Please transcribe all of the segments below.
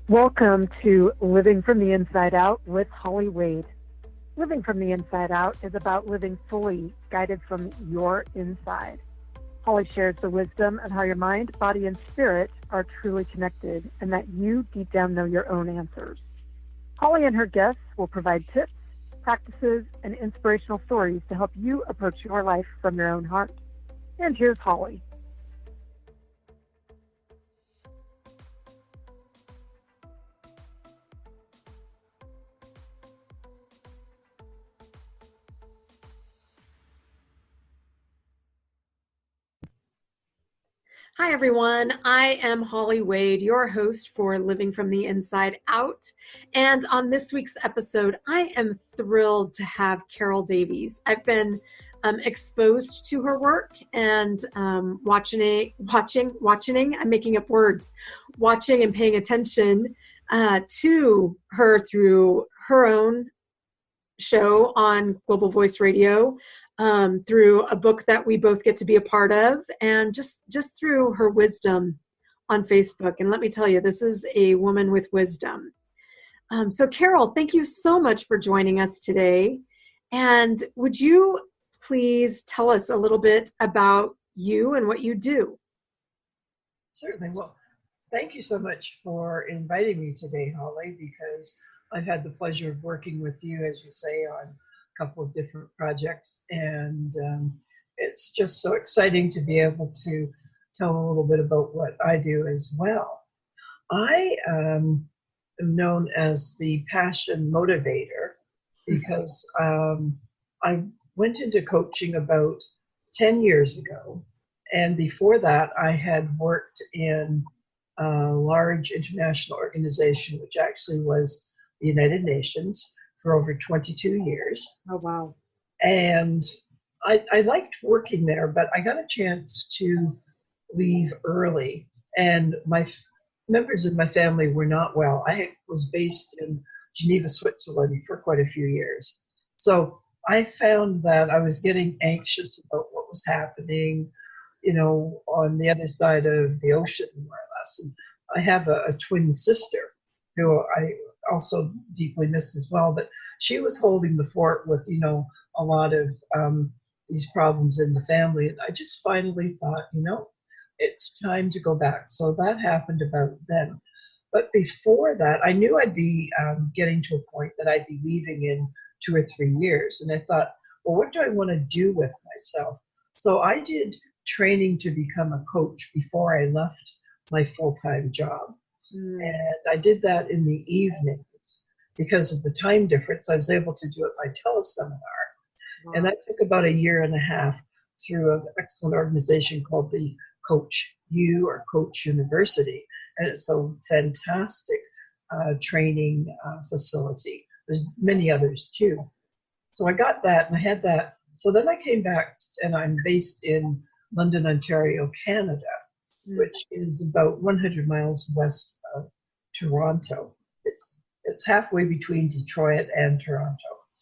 Welcome to Living from the Inside Out with Holly Wade. Living from the Inside Out is about living fully, guided from your inside. Holly shares the wisdom of how your mind, body, and spirit are truly connected and that you deep down know your own answers. Holly and her guests will provide tips, practices, and inspirational stories to help you approach your life from your own heart. And here's Holly. Hi, everyone. I am Holly Wade, your host for Living from the Inside Out. And on this week's episode, I am thrilled to have Carol Davies. I've been exposed to her work and watching and paying attention to her through her own show on Global Voice Radio, through a book that we both get to be a part of, and just through her wisdom on Facebook. And let me tell you, this is a woman with wisdom. So Carol, thank you so much for joining us today. And would you please tell us a little bit about you and what you do? Certainly. Well, thank you so much for inviting me today, Holly, because I've had the pleasure of working with you, as you say, on couple of different projects, and it's just so exciting to be able to tell a little bit about what I do as well. I am known as the Passion Motivator because I went into coaching about 10 years ago, and before that I had worked in a large international organization, which actually was the United Nations, for over 22 years. Oh, wow. And I liked working there, but I got a chance to leave early. And members of my family were not well. I was based in Geneva, Switzerland for quite a few years. So I found that I was getting anxious about what was happening, on the other side of the ocean, more or less. And I have a twin sister who I also deeply miss as well, but she was holding the fort with, a lot of these problems in the family. And I just finally thought, it's time to go back. So that happened about then. But before that, I knew I'd be getting to a point that I'd be leaving in 2 or 3 years. And I thought, well, what do I want to do with myself? So I did training to become a coach before I left my full-time job. And I did that in the evenings. Because of the time difference, I was able to do it by teleseminar. Wow. And that took about 1.5 years through an excellent organization called the Coach U or Coach University. And it's a fantastic training facility. There's many others too. So I got that and I had that. So then I came back and I'm based in London, Ontario, Canada, which is about 100 miles west of Toronto. It's halfway between Detroit and Toronto.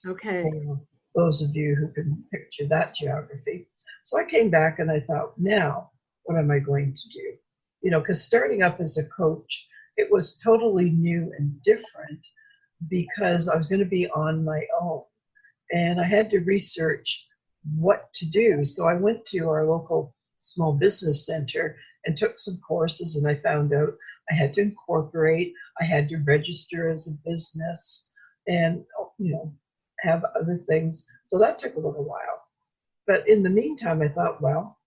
Okay. For those of you who can picture that geography. So I came back and I thought, now, what am I going to do? Because starting up as a coach, it was totally new and different because I was going to be on my own. And I had to research what to do. So I went to our local small business center and took some courses, and I found out I had to incorporate, I had to register as a business and, have other things. So that took a little while. But in the meantime, I thought, well,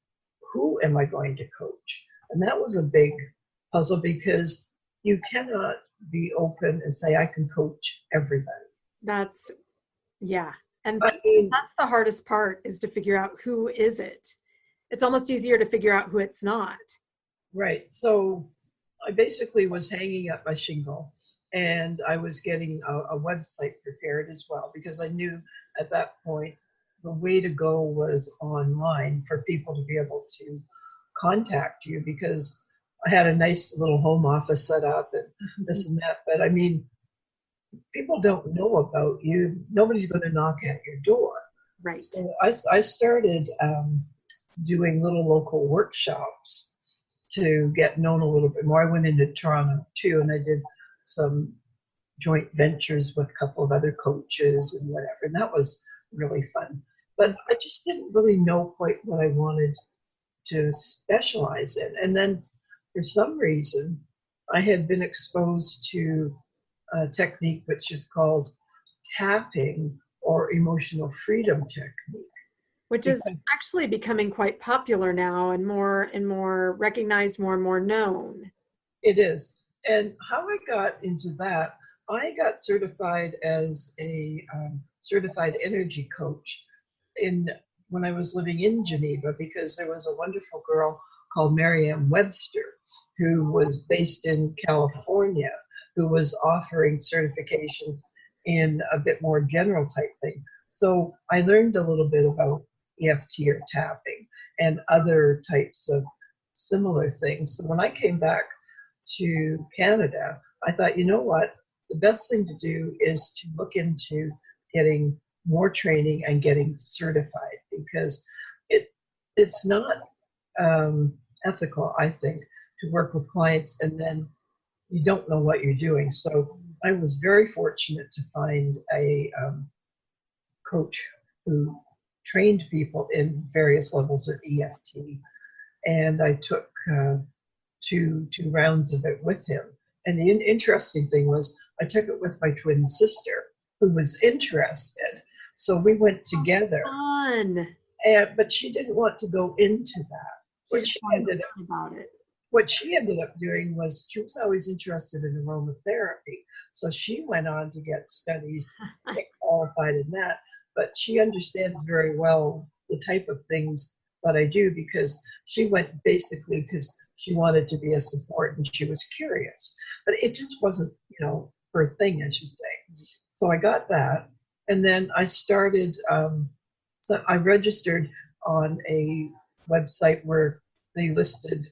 who am I going to coach? And that was a big puzzle because you cannot be open and say, I can coach everybody. Yeah. And that's the hardest part, is to figure out who is it. It's almost easier to figure out who it's not. Right. So I basically was hanging up my shingle, and I was getting a website prepared as well, because I knew at that point the way to go was online for people to be able to contact you, because I had a nice little home office set up and this and that. But I mean, people don't know about you. Nobody's going to knock at your door. Right. So I started doing little local workshops to get known a little bit more. I went into Toronto too, and I did some joint ventures with a couple of other coaches and whatever. And that was really fun. But I just didn't really know quite what I wanted to specialize in. And then for some reason, I had been exposed to a technique which is called tapping or emotional freedom technique. Which is actually becoming quite popular now and more recognized, more and more known. It is. And how I got into that, I got certified as a certified energy coach when I was living in Geneva, because there was a wonderful girl called Marianne Webster who was based in California, who was offering certifications in a bit more general type thing. So I learned a little bit about EFT or tapping and other types of similar things. So when I came back to Canada, I thought, you know what, the best thing to do is to look into getting more training and getting certified, because it's not ethical, I think, to work with clients and then you don't know what you're doing. So I was very fortunate to find a coach who trained people in various levels of EFT, and I took two rounds of it with him. And the interesting thing was I took it with my twin sister, who was interested. So we went together. Fun. But she didn't want to go into that. What she ended up doing was she was always interested in aromatherapy. So she went on to get studies, get qualified in that. But she understands very well the type of things that I do, because she went basically because she wanted to be a support and she was curious. But it just wasn't, her thing, as you say. So I got that. And then I started, so I registered on a website where they listed,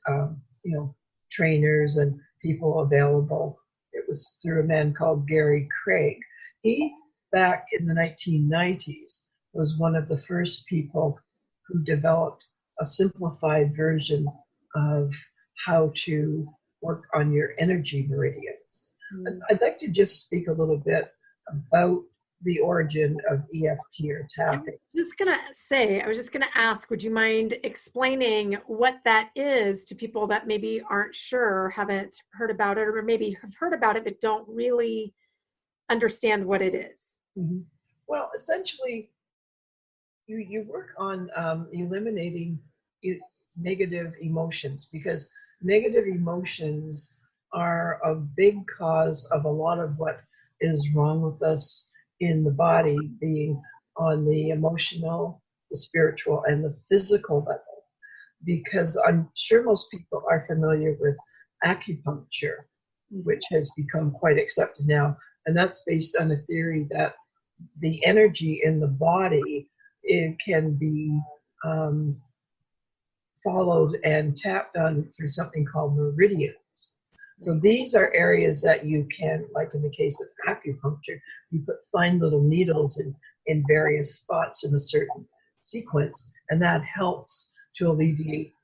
trainers and people available. It was through a man called Gary Craig. He, back in the 1990s, was one of the first people who developed a simplified version of how to work on your energy meridians. Mm-hmm. I'd like to just speak a little bit about the origin of EFT or tapping. I was just going to ask, would you mind explaining what that is to people that maybe aren't sure, haven't heard about it, or maybe have heard about it but don't really understand what it is? Mm-hmm. Well, essentially, you work on eliminating negative emotions, because negative emotions are a big cause of a lot of what is wrong with us in the body, being on the emotional, the spiritual, and the physical level. Because I'm sure most people are familiar with acupuncture, which has become quite accepted now. And that's based on a theory that the energy in the body, it can be followed and tapped on through something called meridians. So these are areas that you can, like in the case of acupuncture, you put fine little needles in various spots in a certain sequence, and that helps to alleviate,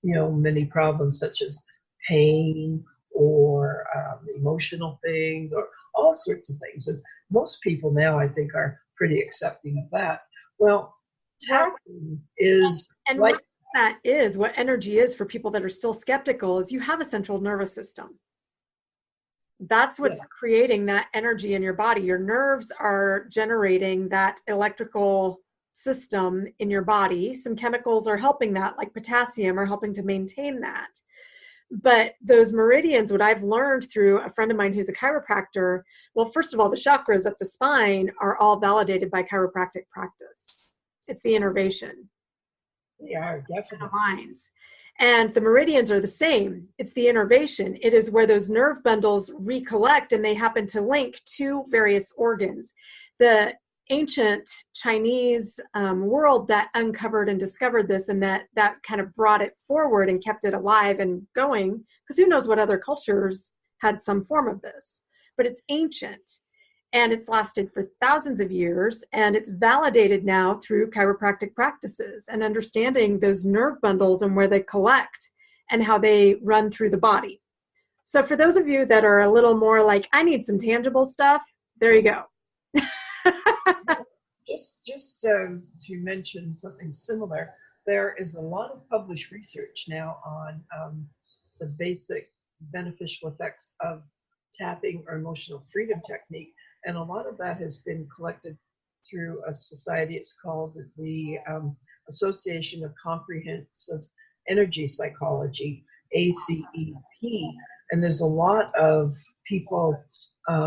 many problems such as pain or emotional things or all sorts of things. And most people now, I think, are pretty accepting of that. Well, tapping is what energy is for people that are still skeptical, is you have a central nervous system. That's what's creating that energy in your body. Your nerves are generating that electrical system in your body. Some chemicals are helping that, like potassium, are helping to maintain that. But those meridians, what I've learned through a friend of mine who's a chiropractor, well, first of all, the chakras up the spine are all validated by chiropractic practice. It's the innervation. They are, definitely. Lines. And the meridians are the same. It's the innervation. It is where those nerve bundles recollect, and they happen to link to various organs. The ancient Chinese world that uncovered and discovered this, and that kind of brought it forward and kept it alive and going, because who knows what other cultures had some form of this. But it's ancient. And it's lasted for thousands of years, and it's validated now through chiropractic practices and understanding those nerve bundles and where they collect and how they run through the body. So for those of you that are a little more like, I need some tangible stuff, there you go. Just to mention something similar, there is a lot of published research now on the basic beneficial effects of tapping or emotional freedom technique, and a lot of that has been collected through a society. It's called the Association of Comprehensive Energy Psychology, ACEP, and there's a lot of people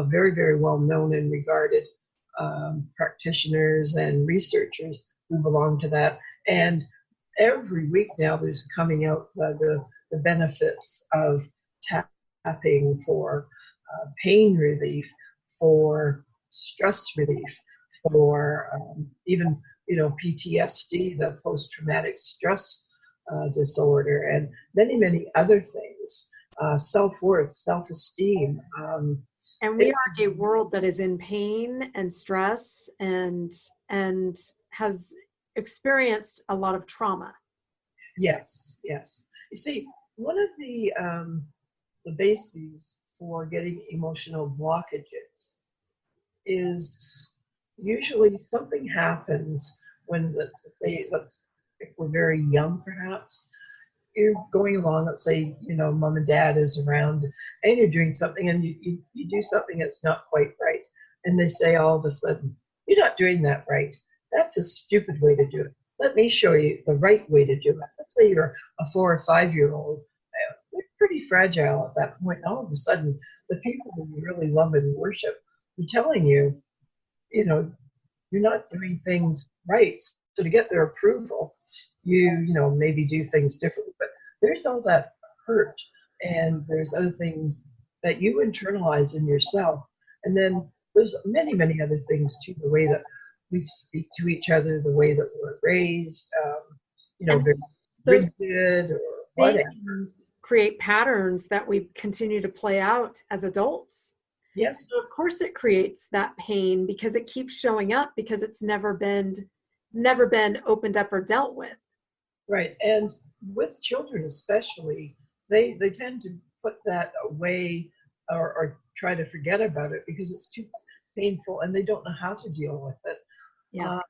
very, very well known and regarded practitioners and researchers who belong to that. And every week now there's coming out the benefits of tapping for pain relief, for stress relief, for even PTSD, the post-traumatic stress disorder, and many, many other things, self-worth, self-esteem. And we are a world that is in pain and stress and has experienced a lot of trauma. Yes, yes. You see, one of the bases for getting emotional blockages is usually something happens when, let's say, if we're very young, perhaps, you're going along, let's say, mom and dad is around and you're doing something and you do something that's not quite right. And they say all of a sudden, you're not doing that right. That's a stupid way to do it. Let me show you the right way to do it. Let's say you're a 4 or 5-year-old. They're pretty fragile at that point. All of a sudden, the people who you really love and worship are telling you, you're not doing things right. So to get their approval, you maybe do things differently. But there's all that hurt, and there's other things that you internalize in yourself. And then there's many, many other things too, the way that we speak to each other, the way that we're raised, very rigid or whatever. Create patterns that we continue to play out as adults. Yes. So of course it creates that pain because it keeps showing up because it's never been opened up or dealt with. Right. And with children especially, they tend to put that away or try to forget about it because it's too painful and they don't know how to deal with it. Yeah.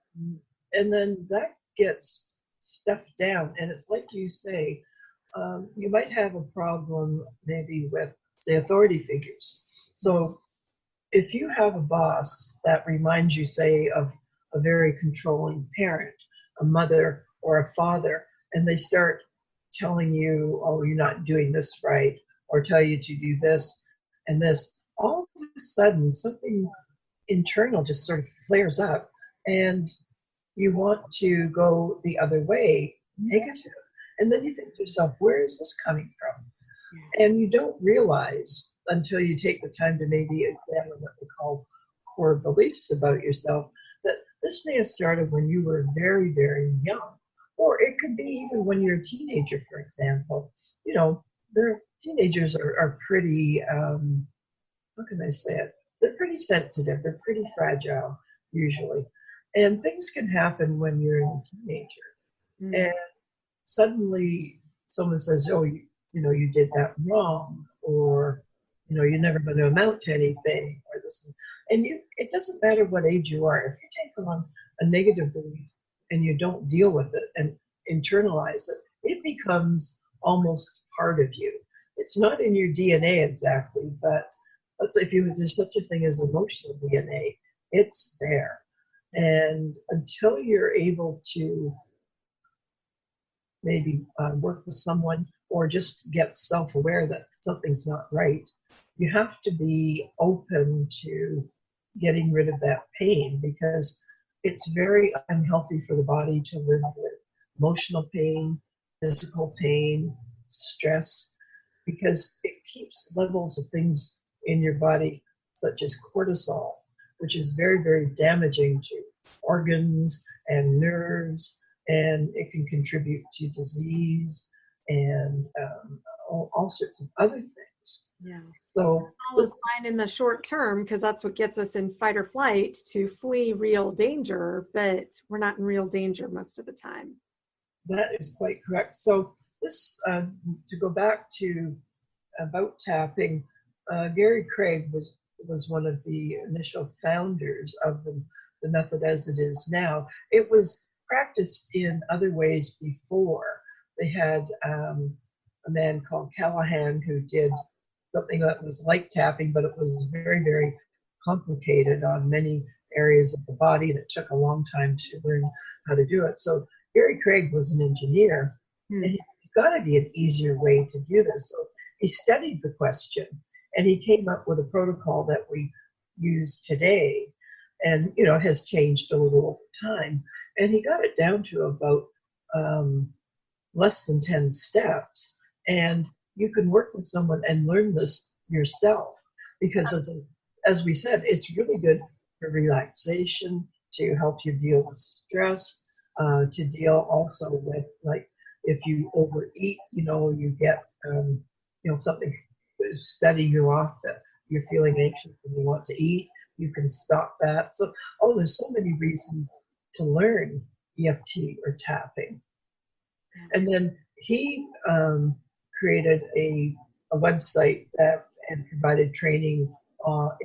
And then that gets stuffed down. And it's like you say, you might have a problem maybe with, say, authority figures. So if you have a boss that reminds you, say, of a very controlling parent, a mother or a father, and they start telling you, oh, you're not doing this right, or tell you to do this and this, all of a sudden something internal just sort of flares up and you want to go the other way, negative. And then you think to yourself, where is this coming from? And you don't realize until you take the time to maybe examine what we call core beliefs about yourself, that this may have started when you were very, very young. Or it could be even when you're a teenager, for example. Teenagers are pretty, how can I say it? They're pretty sensitive. They're pretty fragile, usually. And things can happen when you're a teenager. Mm. And suddenly someone says, oh, you did that wrong, or, you're never going to amount to anything, or this. And it doesn't matter what age you are. If you take on a negative belief and you don't deal with it and internalize it, it becomes almost part of you. It's not in your DNA exactly, but if there's such a thing as emotional DNA, it's there. And until you're able to maybe work with someone or just get self-aware that something's not right, you have to be open to getting rid of that pain, because it's very unhealthy for the body to live with emotional pain, physical pain, stress, because it keeps levels of things in your body, such as cortisol, which is very, very damaging to organs and nerves, and it can contribute to disease and all sorts of other things. Yeah. So all is fine in the short term because that's what gets us in fight or flight to flee real danger, but we're not in real danger most of the time. That is quite correct. So this, to go back to about tapping, Gary Craig was one of the initial founders of the method as it is now. It was practiced in other ways before. They had a man called Callahan who did something that was like tapping, but it was very, very complicated on many areas of the body, and it took a long time to learn how to do it. So Gary Craig was an engineer, and he's got to be an easier way to do this. So he studied the question, and he came up with a protocol that we use today, and it has changed a little over time. And he got it down to about less than 10 steps, and you can work with someone and learn this yourself, because as we said, it's really good for relaxation, to help you deal with stress, to deal also with, like, if you overeat, you get something setting you off, that you're feeling anxious and you want to eat, you can stop that. So there's so many reasons to learn EFT or tapping. And then he created a website and provided training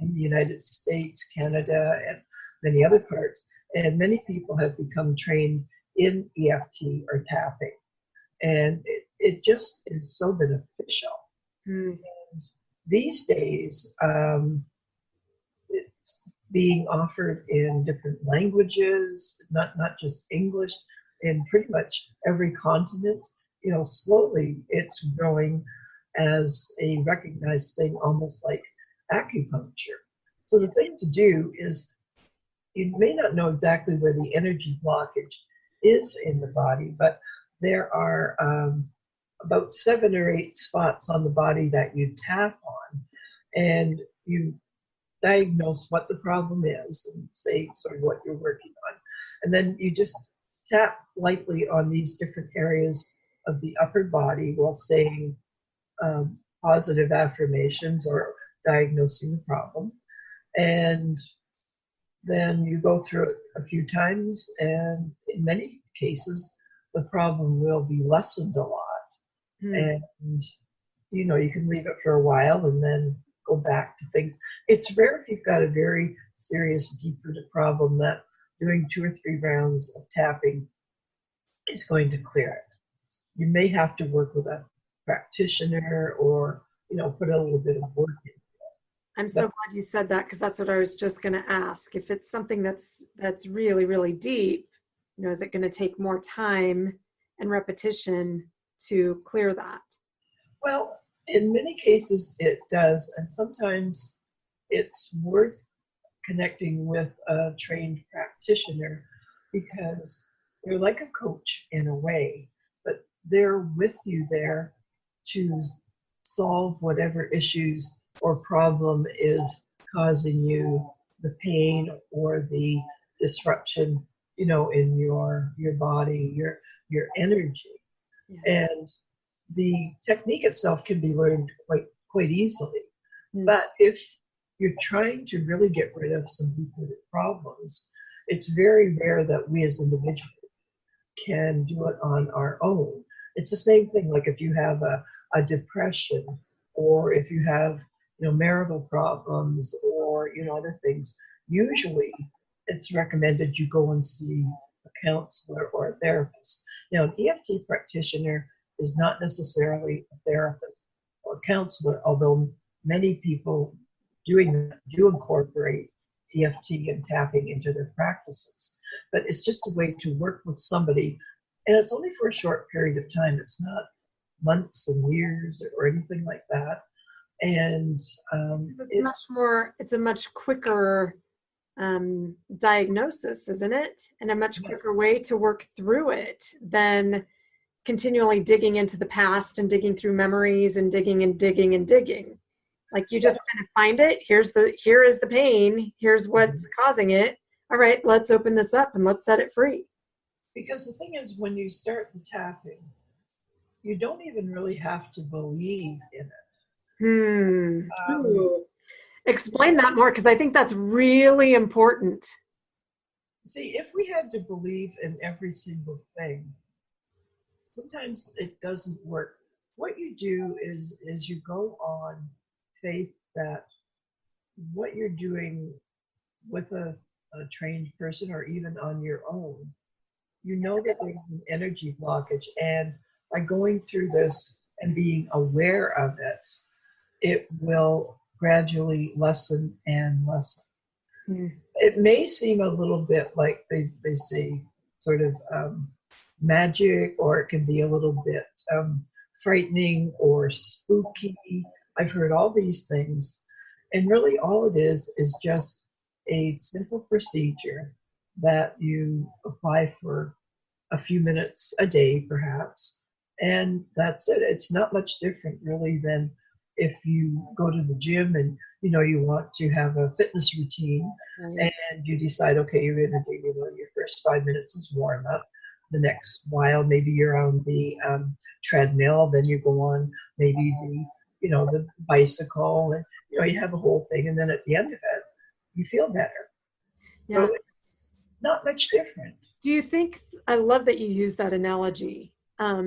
in the United States, Canada, and many other parts. And many people have become trained in EFT or tapping. And it just is so beneficial. And these days, it's being offered in different languages, not just English, in pretty much every continent. Slowly it's growing as a recognized thing, almost like acupuncture. So the thing to do is, you may not know exactly where the energy blockage is in the body, but there are about 7 or 8 spots on the body that you tap on, and you diagnose what the problem is and say sort of what you're working on. And then you just tap lightly on these different areas of the upper body while saying positive affirmations or diagnosing the problem. And then you go through it a few times, and in many cases, the problem will be lessened a lot. And, you can leave it for a while and then go back to things. It's rare if you've got a very serious, deep-rooted problem that doing 2 or 3 rounds of tapping is going to clear it. You may have to work with a practitioner or, put a little bit of work in. I'm so glad you said that, because that's what I was just going to ask. If it's something that's really, really deep, is it going to take more time and repetition to clear that? Well, in many cases it does, and sometimes it's worth connecting with a trained practitioner, because they're like a coach in a way, but they're with you there to solve whatever issues or problem is causing you the pain or the disruption, in your body, your energy. Yeah. And the technique itself can be learned quite easily. But if you're trying to really get rid of some deep-rooted problems, it's very rare that we as individuals can do it on our own. It's the same thing, like if you have a depression, or if you have marital problems, or other things. Usually it's recommended you go and see a counselor or a therapist. An EFT practitioner is not necessarily a therapist or counselor, although many people doing that do incorporate EFT and tapping into their practices. But it's just a way to work with somebody, and it's only for a short period of time. It's not months and years or anything like that. And it's a much quicker diagnosis, isn't it? And a much quicker way to work through it than continually digging into the past and digging through memories and digging and digging and digging. Like, you just kind of find it. Here is the pain. Here's what's causing it. All right, let's open this up and let's set it free. Because the thing is, when you start the tapping, you don't even really have to believe in it. Explain that more, because I think that's really important. See, if we had to believe in every single thing, sometimes it doesn't work what you do is you go on faith that what you're doing with a trained person or even on your own, you know that there's an energy blockage. And by going through this and being aware of it, it will gradually lessen and lessen. It may seem a little bit like they say sort of magic, or it can be a little bit frightening or spooky. I've heard all these things. And really all it is just a simple procedure that you apply for a few minutes a day, perhaps. And that's it. It's not much different really than if you go to the gym and you want to have a fitness routine, right, and you decide, okay, you're going to do your first 5 minutes is warm up. The next while, maybe you're on the treadmill, then you go on maybe the bicycle, and you have a whole thing, and then at the end of it, you feel better. Yeah. So it's not much different. Do you think, I love that you use that analogy,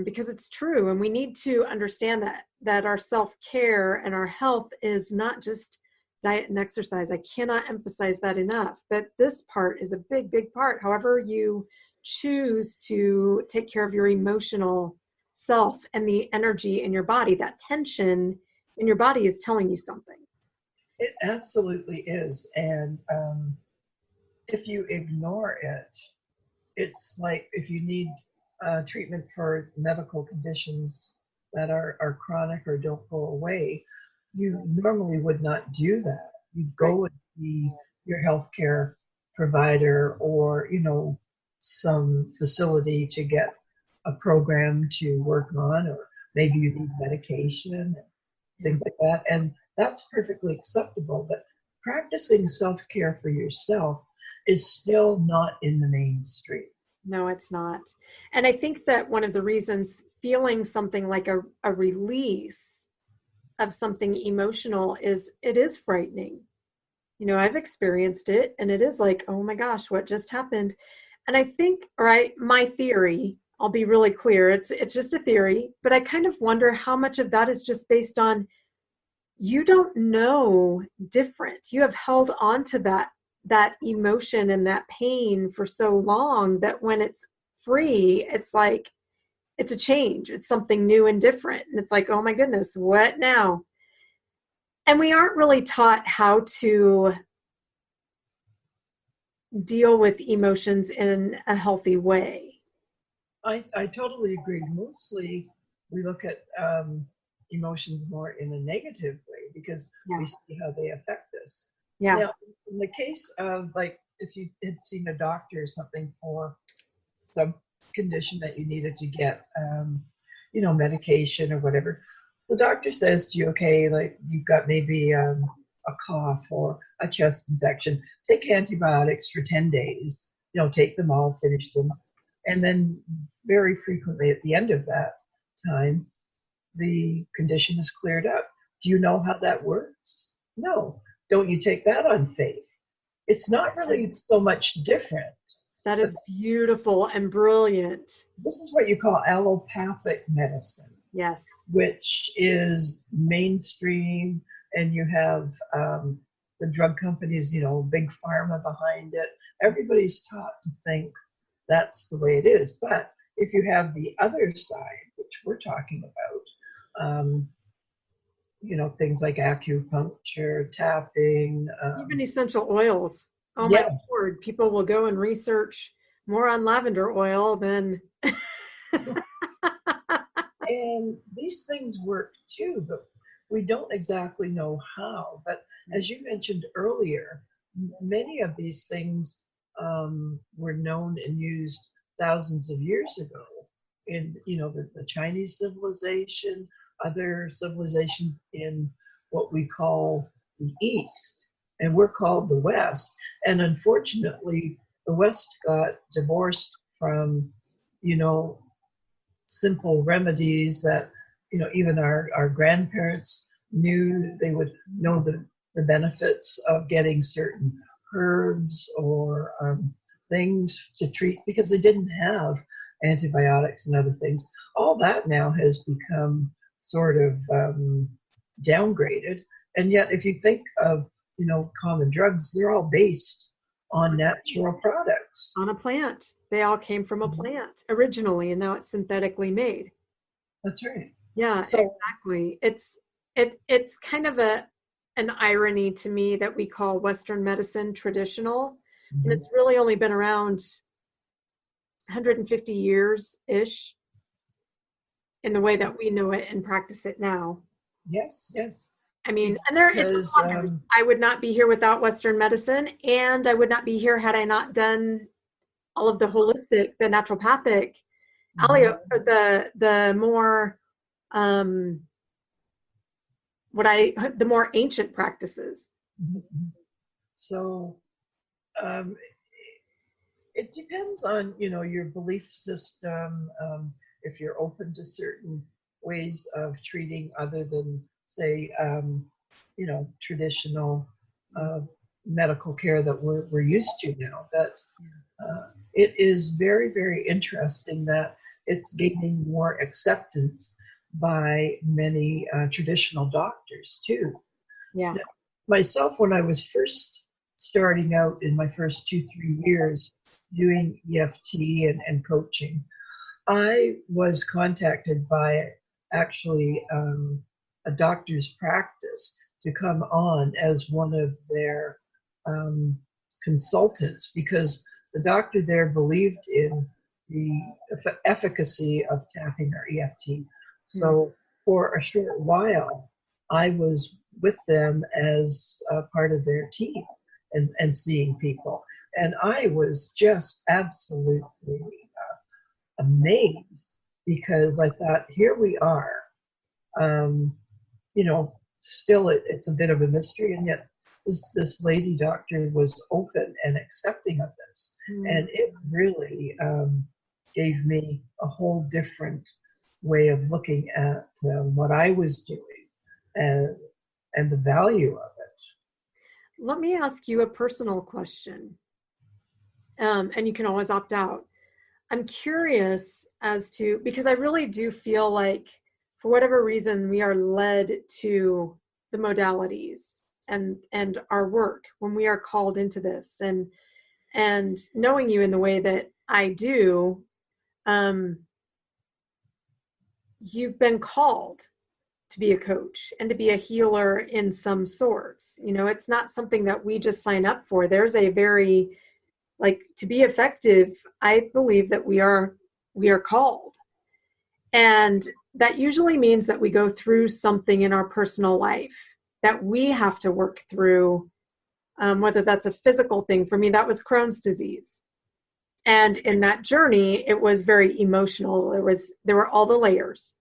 because it's true, and we need to understand that our self-care and our health is not just diet and exercise. I cannot emphasize that enough, that this part is a big, big part. However you choose to take care of your emotional self and the energy in your body, that tension in your body is telling you something. It absolutely is. And if you ignore it, it's like if you need treatment for medical conditions that are chronic or don't go away, you normally would not do that. You'd go and see your healthcare provider or, some facility to get a program to work on, or maybe you need medication, things like that. And that's perfectly acceptable. But practicing self-care for yourself is still not in the mainstream. No, it's not. And I think that one of the reasons feeling something like a release of something emotional is, it is frightening. I've experienced it, and it is like, oh my gosh, what just happened? And I think, my theory, I'll be really clear, it's just a theory, but I kind of wonder how much of that is just based on, you don't know different. You have held on to that emotion and that pain for so long that when it's free, it's like, it's a change. It's something new and different. And it's like, oh my goodness, what now? And we aren't really taught how to deal with emotions in a healthy way. I totally agree. Mostly we look at emotions more in a negative way because we see how they affect us. Yeah. Now, in the case of, like, if you had seen a doctor or something for some condition that you needed to get, medication or whatever, the doctor says to you, okay, like you've got maybe a cough or a chest infection, take antibiotics for 10 days, take them all, finish them. And then very frequently at the end of that time, the condition is cleared up. Do you know how that works? No. Don't you take that on faith? It's not really so much different. That is beautiful and brilliant. This is what you call allopathic medicine. Yes. Which is mainstream, and you have the drug companies, big pharma behind it. Everybody's taught to think that's the way it is. But if you have the other side, which we're talking about, things like acupuncture, tapping. Even essential oils. Oh my Lord, people will go and research more on lavender oil than... And these things work too, but we don't exactly know how. But as you mentioned earlier, many of these things were known and used thousands of years ago in, the Chinese civilization, other civilizations in what we call the East, and we're called the West. And unfortunately, the West got divorced from, simple remedies that, even our grandparents knew. They would know the benefits of getting certain herbs or things to treat, because they didn't have antibiotics and other things. All that now has become sort of downgraded. And yet, if you think of, common drugs, they're all based on natural products. On a plant. They all came from a plant originally, and now it's synthetically made. That's right. Yeah, So, exactly. It's kind of an irony to me that we call Western medicine traditional, and it's really only been around 150 years-ish in the way that we know it and practice it now. Yes. I mean, and there Because, I would not be here without Western medicine, and I would not be here had I not done all of the holistic, the naturopathic, the more the more ancient practices. So it depends on, your belief system, if you're open to certain ways of treating other than, say, traditional medical care that we're used to now. But it is very, very interesting that it's gaining more acceptance by many traditional doctors too. Yeah. Now, myself, when I was first starting out in my first 2-3 years doing EFT and coaching, I was contacted by actually a doctor's practice to come on as one of their consultants, because the doctor there believed in the efficacy of tapping or EFT. So for a short while, I was with them as a part of their team and seeing people. And I was just absolutely amazed, because I thought, here we are, still it's a bit of a mystery, and yet this lady doctor was open and accepting of this. And it really gave me a whole different way of looking at what I was doing and the value of it. Let me ask you a personal question, and you can always opt out. I'm curious as to, because I really do feel like, for whatever reason, we are led to the modalities and our work when we are called into this. And knowing you in the way that I do, you've been called to be a coach and to be a healer in some sorts. It's not something that we just sign up for. There's a very, to be effective, I believe that we are called. And that usually means that we go through something in our personal life that we have to work through, whether that's a physical thing. For me, that was Crohn's disease. And in that journey, it was very emotional. There were all the layers.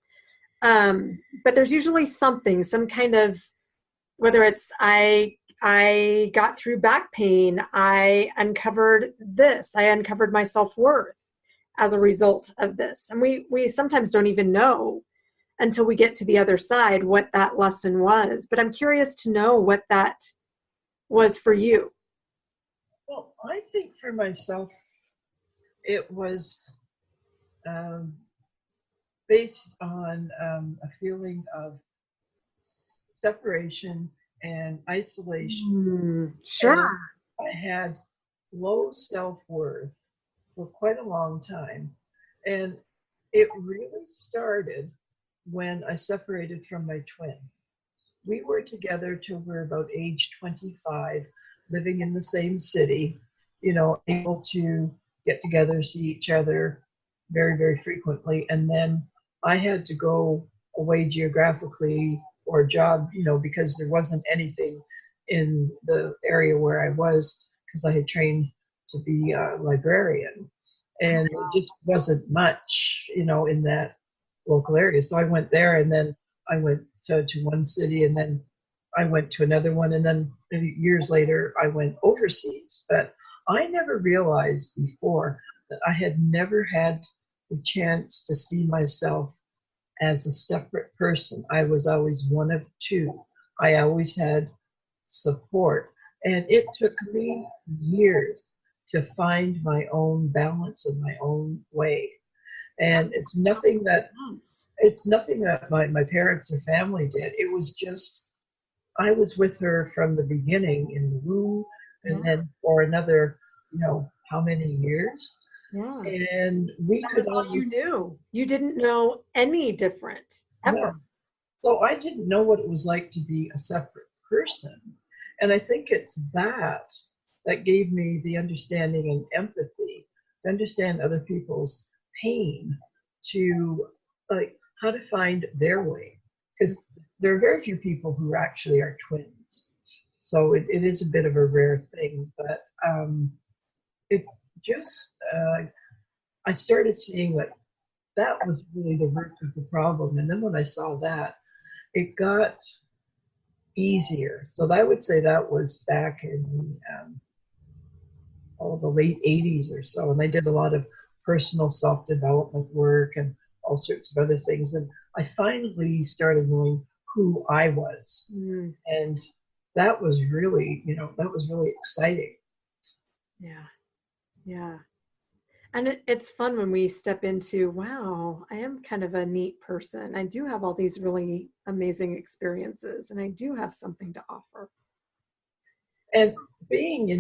But there's usually some kind of, whether it's I got through back pain, I uncovered my self-worth as a result of this. And we sometimes don't even know until we get to the other side what that lesson was. But I'm curious to know what that was for you. Well, I think for myself, it was based on a feeling of separation and isolation. Sure. And I had low self-worth for quite a long time. And it really started when I separated from my twin. We were together till we were about age 25, living in the same city, able to get together, see each other very, very frequently. And then I had to go away geographically or a job, because there wasn't anything in the area where I was, because I had trained to be a librarian. And it just wasn't much, in that local area. So I went there, and then I went to one city, and then I went to another one, and then maybe years later I went overseas. But I never realized before that I had never had the chance to see myself as a separate person. I was always one of two. I always had support. And it took me years to find my own balance and my own way. And it's nothing that my parents or family did. It was just, I was with her from the beginning in the womb, and then for another, how many years? Yeah. And we That could was all you knew. You didn't know any different, ever. Yeah. So I didn't know what it was like to be a separate person. And I think it's that gave me the understanding and empathy to understand other people's pain, to how to find their way. Because there are very few people who actually are twins. So it is a bit of a rare thing, but it just, I started seeing that was really the root of the problem. And then when I saw that, it got easier. So I would say that was back in the late 80s or so. And I did a lot of personal self-development work and all sorts of other things. And I finally started knowing who I was. Mm. And that was really, exciting. Yeah. Yeah. And it's fun when we step into, wow, I am kind of a neat person. I do have all these really amazing experiences, and I do have something to offer. And being,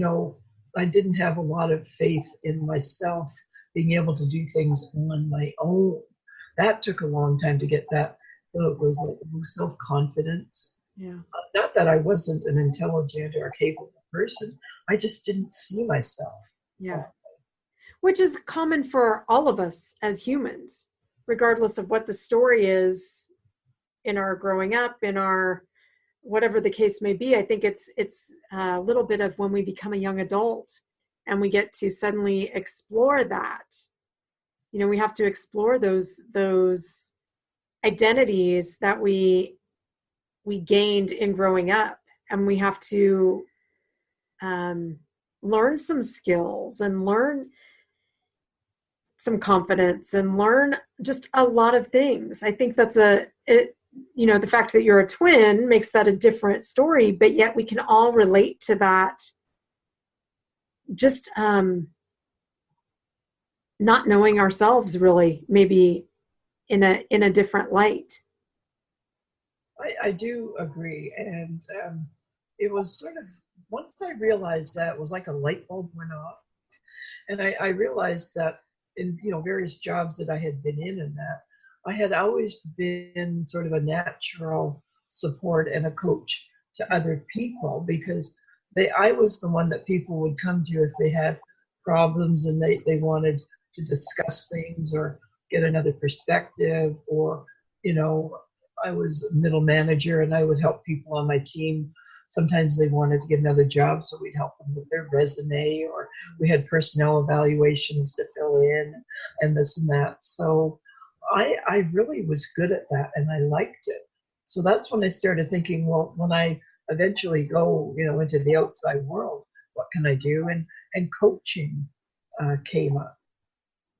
I didn't have a lot of faith in myself, being able to do things on my own. That took a long time to get that. So it was like self-confidence. Yeah. Not that I wasn't an intelligent or capable person. I just didn't see myself. Yeah. Which is common for all of us as humans, regardless of what the story is in our growing up, in our whatever the case may be. I think it's a little bit of when we become a young adult and we get to suddenly explore that. We have to explore those identities that we gained in growing up, and we have to learn some skills and learn some confidence and learn just a lot of things. I think that's the fact that you're a twin makes that a different story, but yet we can all relate to that. Just not knowing ourselves really, maybe in a different light. I do agree. And it was sort of, once I realized that, it was like a light bulb went off. And I realized that in, various jobs that I had been in and that, I had always been sort of a natural support and a coach to other people, because I was the one that people would come to if they had problems and they wanted to discuss things or get another perspective, or, I was a middle manager and I would help people on my team. Sometimes they wanted to get another job, so we'd help them with their resume, or we had personnel evaluations to fill in and this and that. So I really was good at that and I liked it. So that's when I started thinking, well, when I eventually go, into the outside world, what can I do? And coaching came up.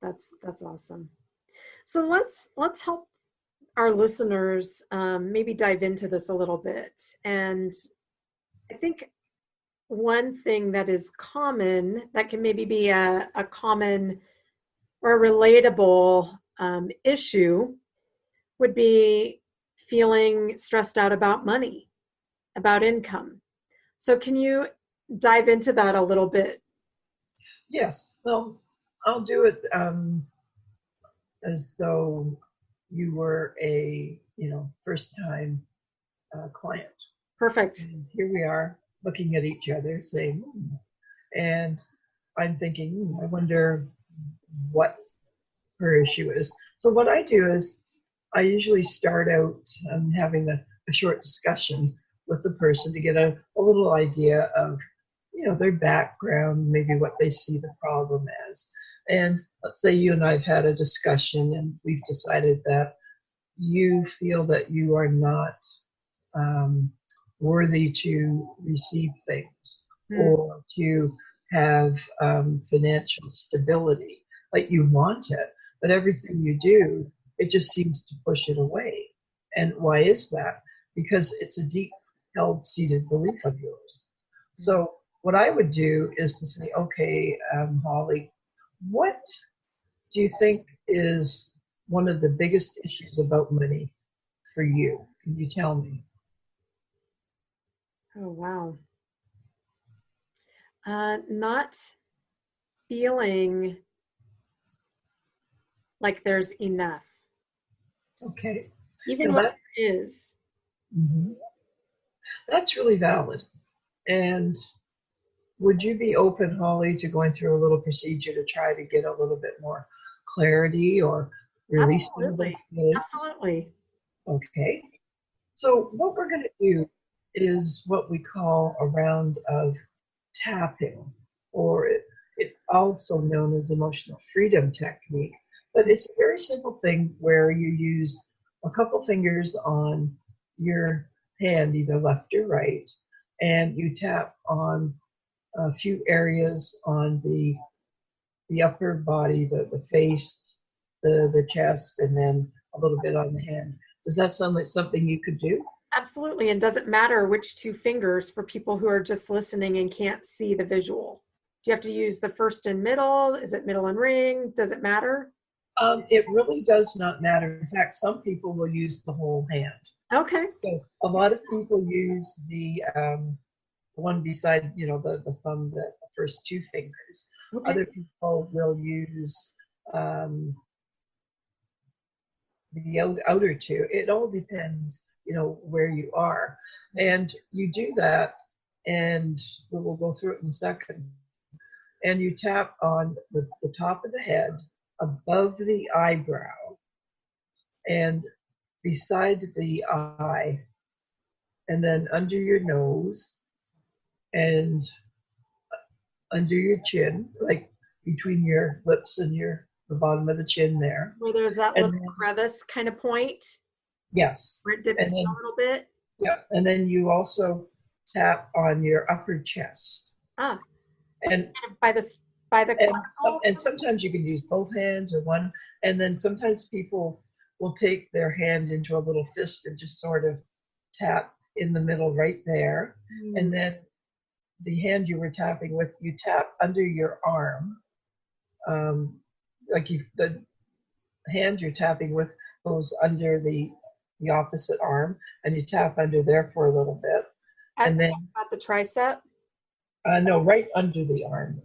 That's awesome. So let's help our listeners maybe dive into this a little bit. And I think one thing that is common, that can maybe be a common or a relatable issue, would be feeling stressed out about money, about income. So can you dive into that a little bit? Yes. Well, I'll do it as though you were a first-time client. Perfect. And here we are looking at each other saying, and I'm thinking, I wonder what her issue is. So what I do is I usually start out having a short discussion with the person to get a little idea of their background, maybe what they see the problem as. And let's say you and I have had a discussion and we've decided that you feel that you are not worthy to receive things or to have financial stability. Like you want it, but everything you do, it just seems to push it away. And why is that? Because it's a deep held seated belief of yours. So what I would do is to say, okay, Holly, what do you think is one of the biggest issues about money for you? Can you tell me? Oh, wow. Not feeling like there's enough, Okay. even Now when there is. mhm. That's really valid. And would you be open, Holly, to going through a little procedure to try to get a little bit more clarity or release some of those Absolutely. feelings? Absolutely. Okay. So what we're going to do is what we call a round of tapping, or it's also known as emotional freedom technique. But it's a very simple thing where you use a couple fingers on your hand, either left or right, and you tap on a few areas on the upper body, the face, the chest, and then a little bit on the hand. Does that sound like something you could do? Absolutely. And does it matter which two fingers for people who are just listening and can't see the visual? Do you have to use the first and middle? Is it middle and ring? Does it matter? It really does not matter. In fact, some people will use the whole hand. Okay. So a lot of people use the one beside, the thumb, the first two fingers. Okay. Other people will use the outer two. It all depends, where you are. And you do that, and we'll go through it in a second. And you tap on the top of the head, above the eyebrow, and beside the eye, and then under your nose, and under your chin, like between your lips and the bottom of the chin there. Where there's that And little then, crevice kind of point yes. where it dips And in then, a little bit. yeah. And then you also tap on your upper chest. Ah, And by the clavicle. and sometimes you can use both hands or one. And then sometimes people will take their hand into a little fist and just sort of tap in the middle right there. And then the hand you were tapping with, you tap under your arm. Like the hand you're tapping with goes under the opposite arm, and you tap under there for a little bit. And then at the tricep. no, right under the arm,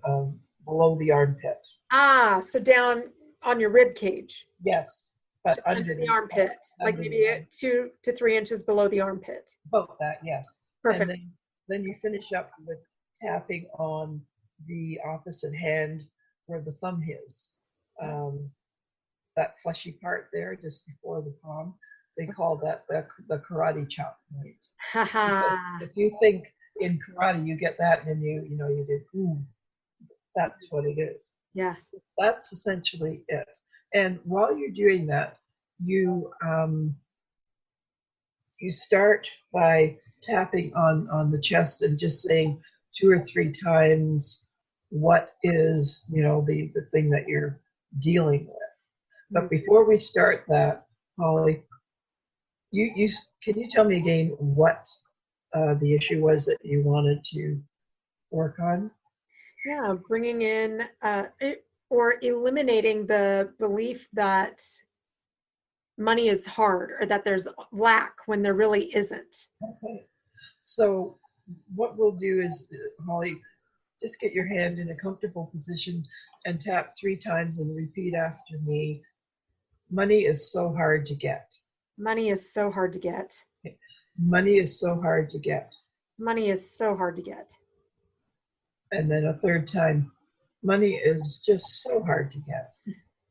below the armpit. Ah, so down on your rib cage. Yes, but Under the armpit, like maybe 2 to 3 inches below the armpit. About that, yes. Perfect. And then you finish up with tapping on the opposite hand where the thumb is. That fleshy part there, just before the palm. They call that the karate chop point. Because if you think in karate, you get that, and then you do, that's what it is. Yeah. That's essentially it. And while you're doing that, you start by tapping on the chest and just saying 2 or 3 times what is, the thing that you're dealing with. But before we start that, Holly, can you tell me again what the issue was that you wanted to work on? Yeah, bringing in or eliminating the belief that money is hard or that there's lack when there really isn't. Okay. So what we'll do is, Holly, just get your hand in a comfortable position and tap 3 times and repeat after me. Money is so hard to get. Money is so hard to get. Money is so hard to get. Money is so hard to get. And then a 3rd time, money is just so hard to get.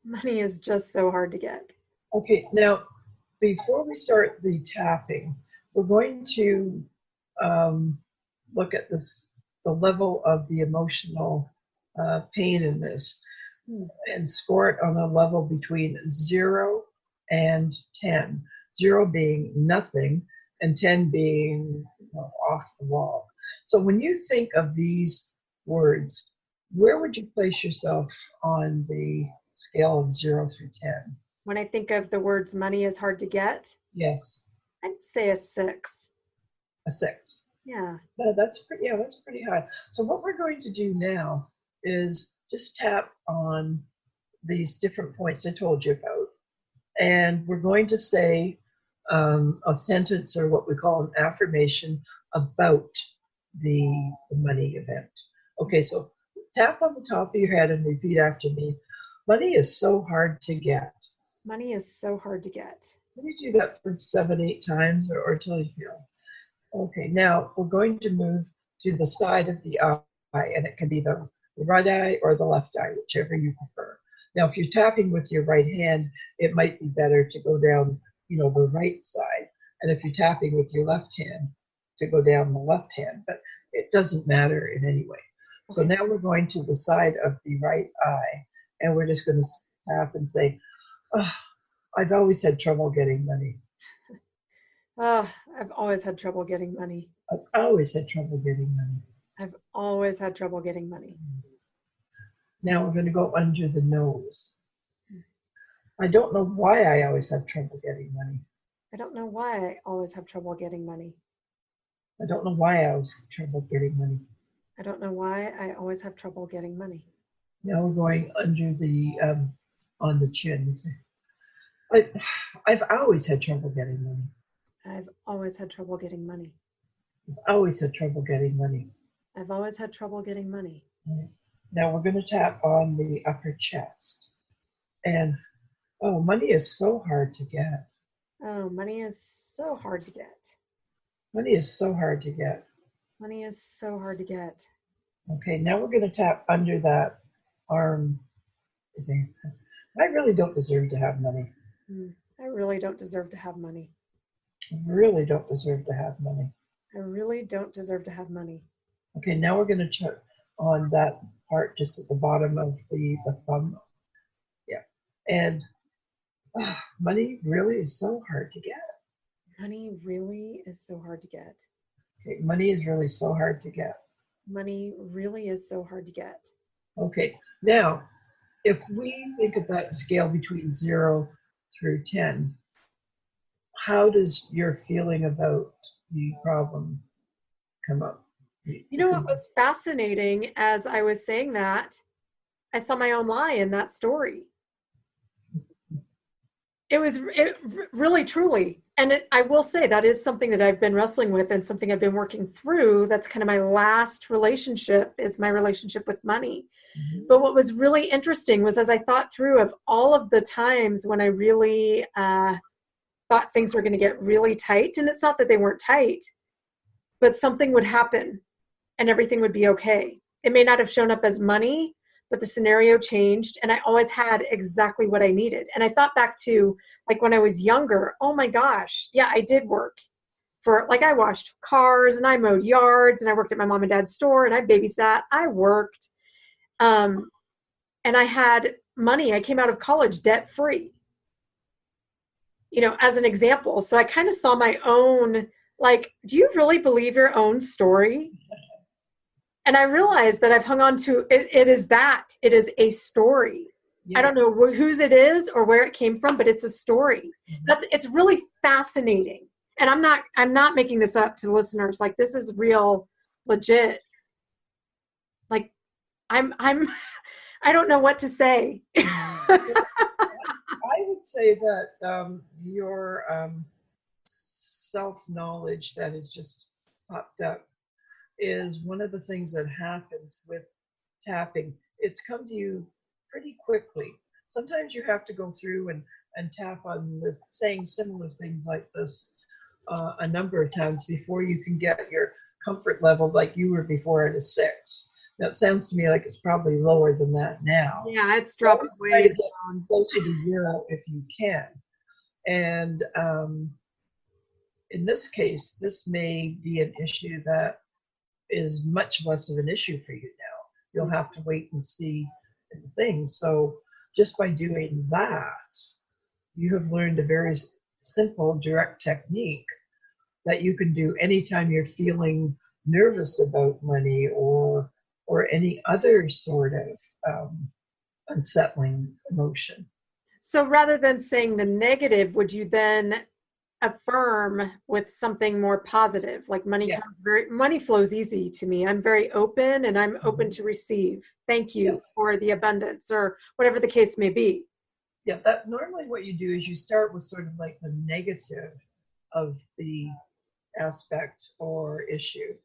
Money is just so hard to get. Okay, now, before we start the tapping, we're going to look at the level of the emotional pain in this, and score it on a level between 0 and 10. 0 being nothing, and 10 being off the wall. So when you think of these words, where would you place yourself on the scale of 0 through 10? When I think of the words money is hard to get, Yes. I'd say a 6. A 6. Yeah. That's pretty high. So what we're going to do now is just tap on these different points I told you about. And we're going to say a sentence or what we call an affirmation about the money event. Okay, so tap on the top of your head and repeat after me. Money is so hard to get. Money is so hard to get. Let me do that for 7, 8 times or till you feel. Okay, now we're going to move to the side of the eye, and it can be the right eye or the left eye, whichever you prefer. Now, if you're tapping with your right hand, it might be better to go down, the right side. And if you're tapping with your left hand, to go down the left hand, but it doesn't matter in any way. So Okay. now we're going to the side of the right eye, and we're just going to tap and say, oh, I've always had trouble getting money. I've always had trouble getting money. I've always had trouble getting money. I've always had trouble getting money. Now we're going to go under the nose. I don't know why I always have trouble getting money. I don't know why I always have trouble getting money. I don't know why I always have trouble getting money. I don't know why I always have trouble getting money. Now we're going under the, on the chin. I've always had trouble getting money. I've always had trouble getting money. I've always had trouble getting money. I've always had trouble getting money. Now we're going to tap on the upper chest. And, oh, money is so hard to get. Oh, money is so hard to get. Money is so hard to get. Money is so hard to get. Okay, now we're going to tap under that arm. I really don't deserve to have money. I really don't deserve to have money. I really don't deserve to have money. I really don't deserve to have money. Okay, now we're going to check on that part just at the bottom of the thumb. Yeah, and money really is so hard to get. Money really is so hard to get. Okay, money is really so hard to get. Money really is so hard to get. Okay, now, if we think of that scale between 0 through 10, how does your feeling about the problem come up? You know what was fascinating as I was saying that? I saw my own lie in that story. It really, truly. And I will say that is something that I've been wrestling with and something I've been working through. That's kind of my last relationship, is my relationship with money. Mm-hmm. But what was really interesting was, as I thought through of all of the times when I really thought things were going to get really tight, and it's not that they weren't tight, but something would happen and everything would be okay. It may not have shown up as money, but the scenario changed and I always had exactly what I needed. And I thought back to like when I was younger, oh my gosh, yeah, I did work for, like, I washed cars and I mowed yards and I worked at my mom and dad's store and I babysat, I worked. And I had money. I came out of college debt free, as an example. So I kind of saw my own, like, do you really believe your own story? And I realized that I've hung on to it. It is a story. Yes. I don't know whose it is or where it came from, but it's a story. Mm-hmm. It's really fascinating. And I'm not making this up to the listeners. Like, this is real, legit. Like, I don't know what to say. I would say that your self-knowledge that has just popped up is one of the things that happens with tapping. It's come to you pretty quickly. Sometimes you have to go through and tap on this, saying similar things like this a number of times before you can get your comfort level like you were before at a 6. That sounds to me like it's probably lower than that now. Yeah, it's dropped way down, closer to 0 if you can. And in this case, this may be an issue that is much less of an issue for you now. You'll have to wait and see things. So just by doing that, you have learned a very simple, direct technique that you can do anytime you're feeling nervous about money or any other sort of unsettling emotion. So rather than saying the negative, would you then affirm with something more positive, like money flows easy to me. I'm very open, and I'm open to receive. Thank you for the abundance, or whatever the case may be. Yeah, that normally what you do is you start with sort of like the negative of the aspect or issue.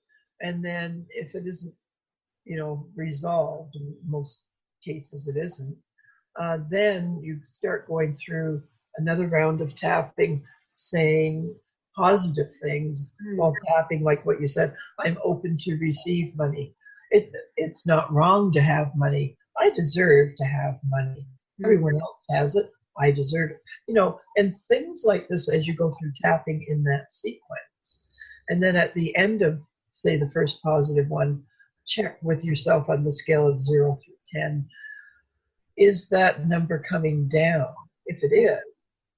And then if it isn't, resolved, in most cases it isn't, then you start going through another round of tapping, saying positive things while tapping, like what you said, I'm open to receive money. It's not wrong to have money. I deserve to have money. Everyone else has it. I deserve it. And things like this as you go through tapping in that sequence. And then at the end of, say, the first positive one, check with yourself on the scale of 0 through 10. Is that number coming down? If it is,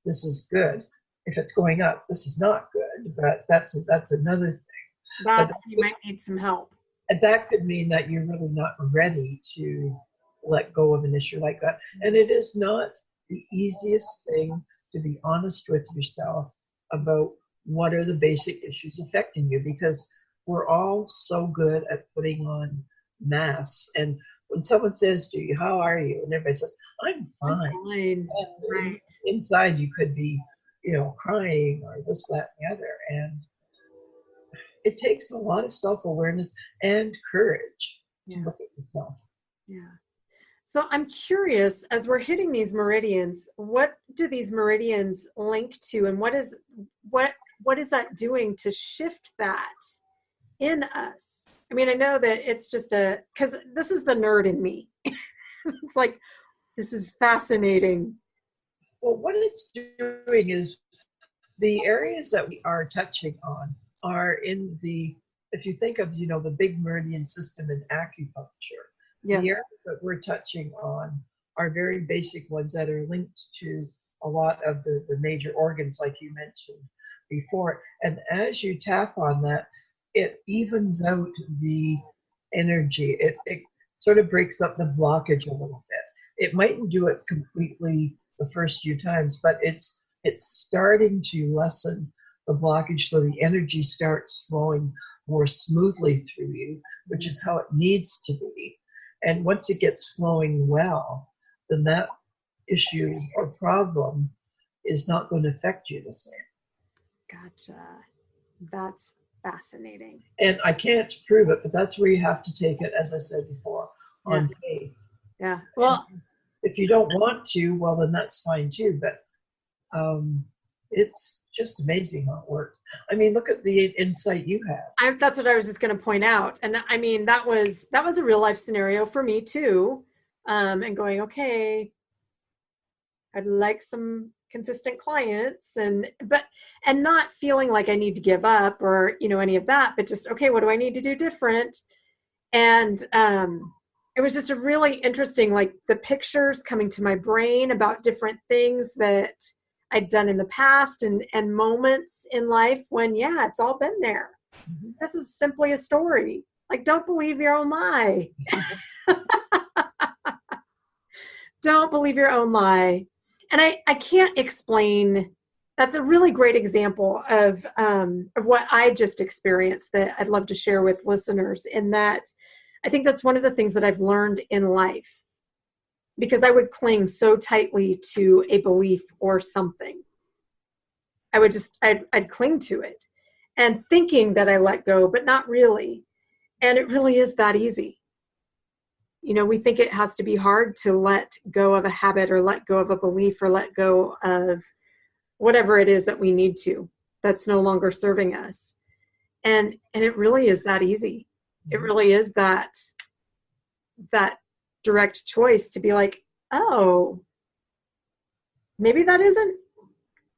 this is good. If it's going up, this is not good. But that's another thing. You might need some help. And that could mean that you're really not ready to let go of an issue like that. And it is not the easiest thing to be honest with yourself about what are the basic issues affecting you, because we're all so good at putting on masks. And when someone says to you, how are you? And everybody says, I'm fine. And inside you could be, crying or this, that, and the other. And it takes a lot of self-awareness and courage to look at yourself. Yeah. So I'm curious, as we're hitting these meridians, what do these meridians link to, and what is that doing to shift that in us? I mean, I know that it's just because this is the nerd in me. It's like, this is fascinating. Well, what it's doing is the areas that we are touching on are in if you think of, the big meridian system in acupuncture, the areas that we're touching on are very basic ones that are linked to a lot of the major organs, like you mentioned before. And as you tap on that, it evens out the energy. It sort of breaks up the blockage a little bit. It mightn't do it completely the first few times, but it's starting to lessen the blockage, so the energy starts flowing more smoothly through you, which is how it needs to be. And once it gets flowing well, then that issue or problem is not going to affect you the same. Gotcha. That's fascinating. And I can't prove it, but that's where you have to take it, as I said before, on faith. Yeah. Well, and if you don't want to, well, then that's fine too. But it's just amazing how it works. I mean, look at the insight you have. That's what I was just going to point out. And I mean, that was a real life scenario for me too. And going, okay, I'd like some consistent clients, and not feeling like I need to give up or, any of that, but just, okay, what do I need to do different? And it was just a really interesting, like the pictures coming to my brain about different things that I'd done in the past and moments in life when, it's all been there. Mm-hmm. This is simply a story. Like, don't believe your own lie. Don't believe your own lie. And I can't explain. That's a really great example of what I just experienced that I'd love to share with listeners, in that I think that's one of the things that I've learned in life, because I would cling so tightly to a belief or something. I'd cling to it and thinking that I let go, but not really. And it really is that easy. We think it has to be hard to let go of a habit or let go of a belief or let go of whatever it is that we need to, that's no longer serving us. And it really is that easy. It really is that direct choice to be like, oh, maybe that isn't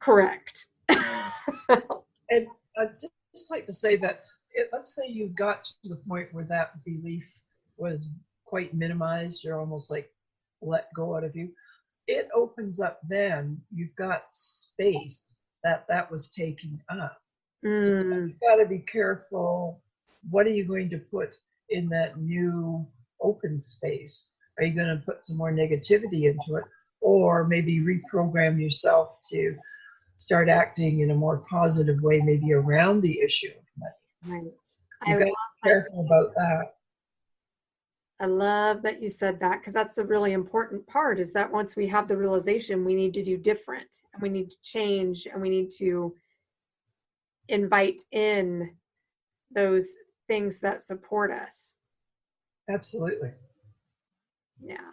correct. And I'd just like to say that, let's say you got to the point where that belief was quite minimized, or almost like let go out of you. It opens up, then you've got space that was taking up. So you've got to be careful. What are you going to put in that new open space? Are you going to put some more negativity into it, or maybe reprogram yourself to start acting in a more positive way, maybe around the issue of money. Right. You've got to be careful about that. I love that you said that, because that's the really important part, is that once we have the realization, we need to do different, and we need to change, and we need to invite in those things that support us. Absolutely. Yeah.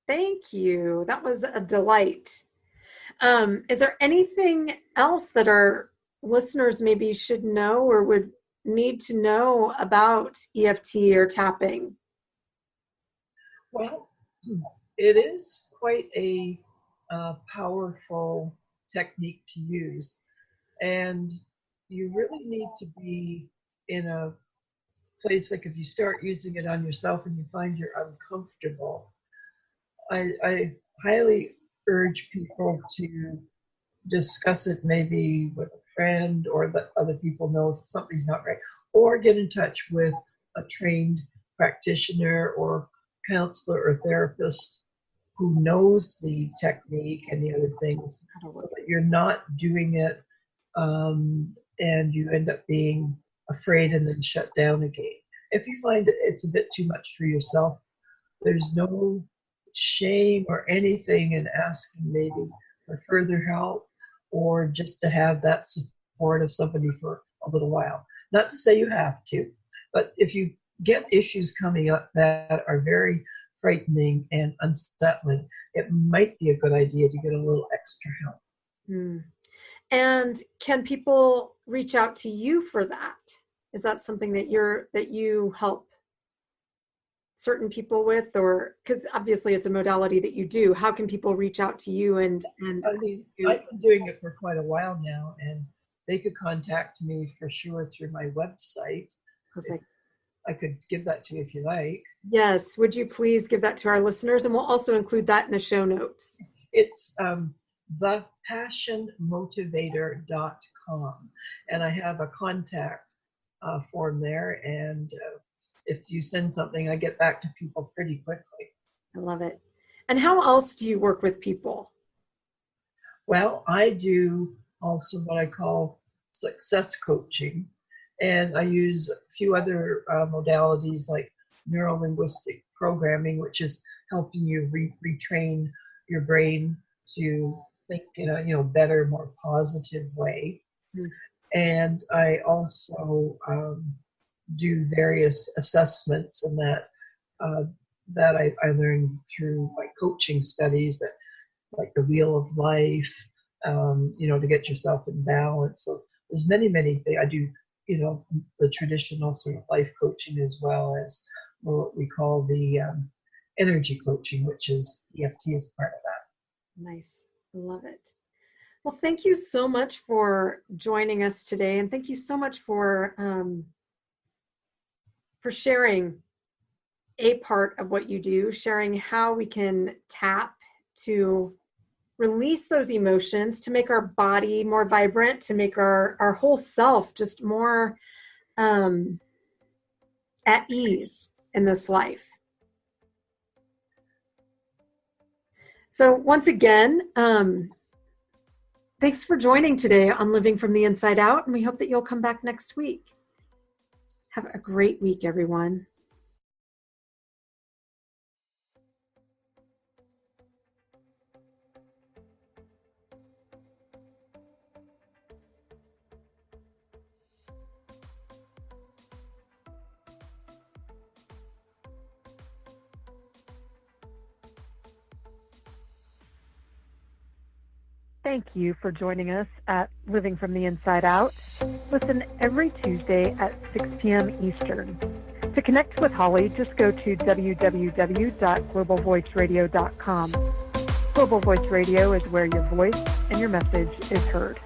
Thank you. That was a delight. Is there anything else that our listeners maybe should know or would need to know about EFT or tapping? Well, it is quite a powerful technique to use, and you really need to be in a place, like if you start using it on yourself and you find you're uncomfortable, I highly urge people to discuss it maybe with a friend, or let other people know if something's not right, or get in touch with a trained practitioner or counselor or therapist who knows the technique and the other things, so that you're not doing it and you end up being afraid and then shut down again. If you find it's a bit too much for yourself, there's no shame or anything in asking maybe for further help, or just to have that support of somebody for a little while. Not to say you have to, but if you get issues coming up that are very frightening and unsettling, it might be a good idea to get a little extra help. And can people reach out to you for that? Is that something that you help certain people with, or because obviously it's a modality that you do? How can people reach out to you? And I mean, I've been doing it for quite a while now, and they could contact me for sure through my website. Perfect. I could give that to you if you like. Yes, would you please give that to our listeners, and we'll also include that in the show notes. It's thepassionmotivator.com, and I have a contact form there, and if you send something, I get back to people pretty quickly. I love it. And how else do you work with people? Well, I do also what I call success coaching, and I use a few other modalities like neuro-linguistic programming, which is helping you retrain your brain to think in a better, more positive way. And I also do various assessments, and that I learned through my coaching studies, that like the Wheel of Life, to get yourself in balance. So there's many things I do. The traditional sort of life coaching, as well as what we call the energy coaching, which is EFT is part of that. Nice. Love it. Well, thank you so much for joining us today, and thank you so much for sharing a part of what you do, sharing how we can tap to release those emotions, to make our body more vibrant, to make our whole self just more at ease in this life. So once again, thanks for joining today on Living from the Inside Out, and we hope that you'll come back next week. Have a great week, everyone. Thank you for joining us at Living from the Inside Out. Listen every Tuesday at 6 p.m. Eastern. To connect with Holly, just go to www.globalvoiceradio.com. Global Voice Radio is where your voice and your message is heard.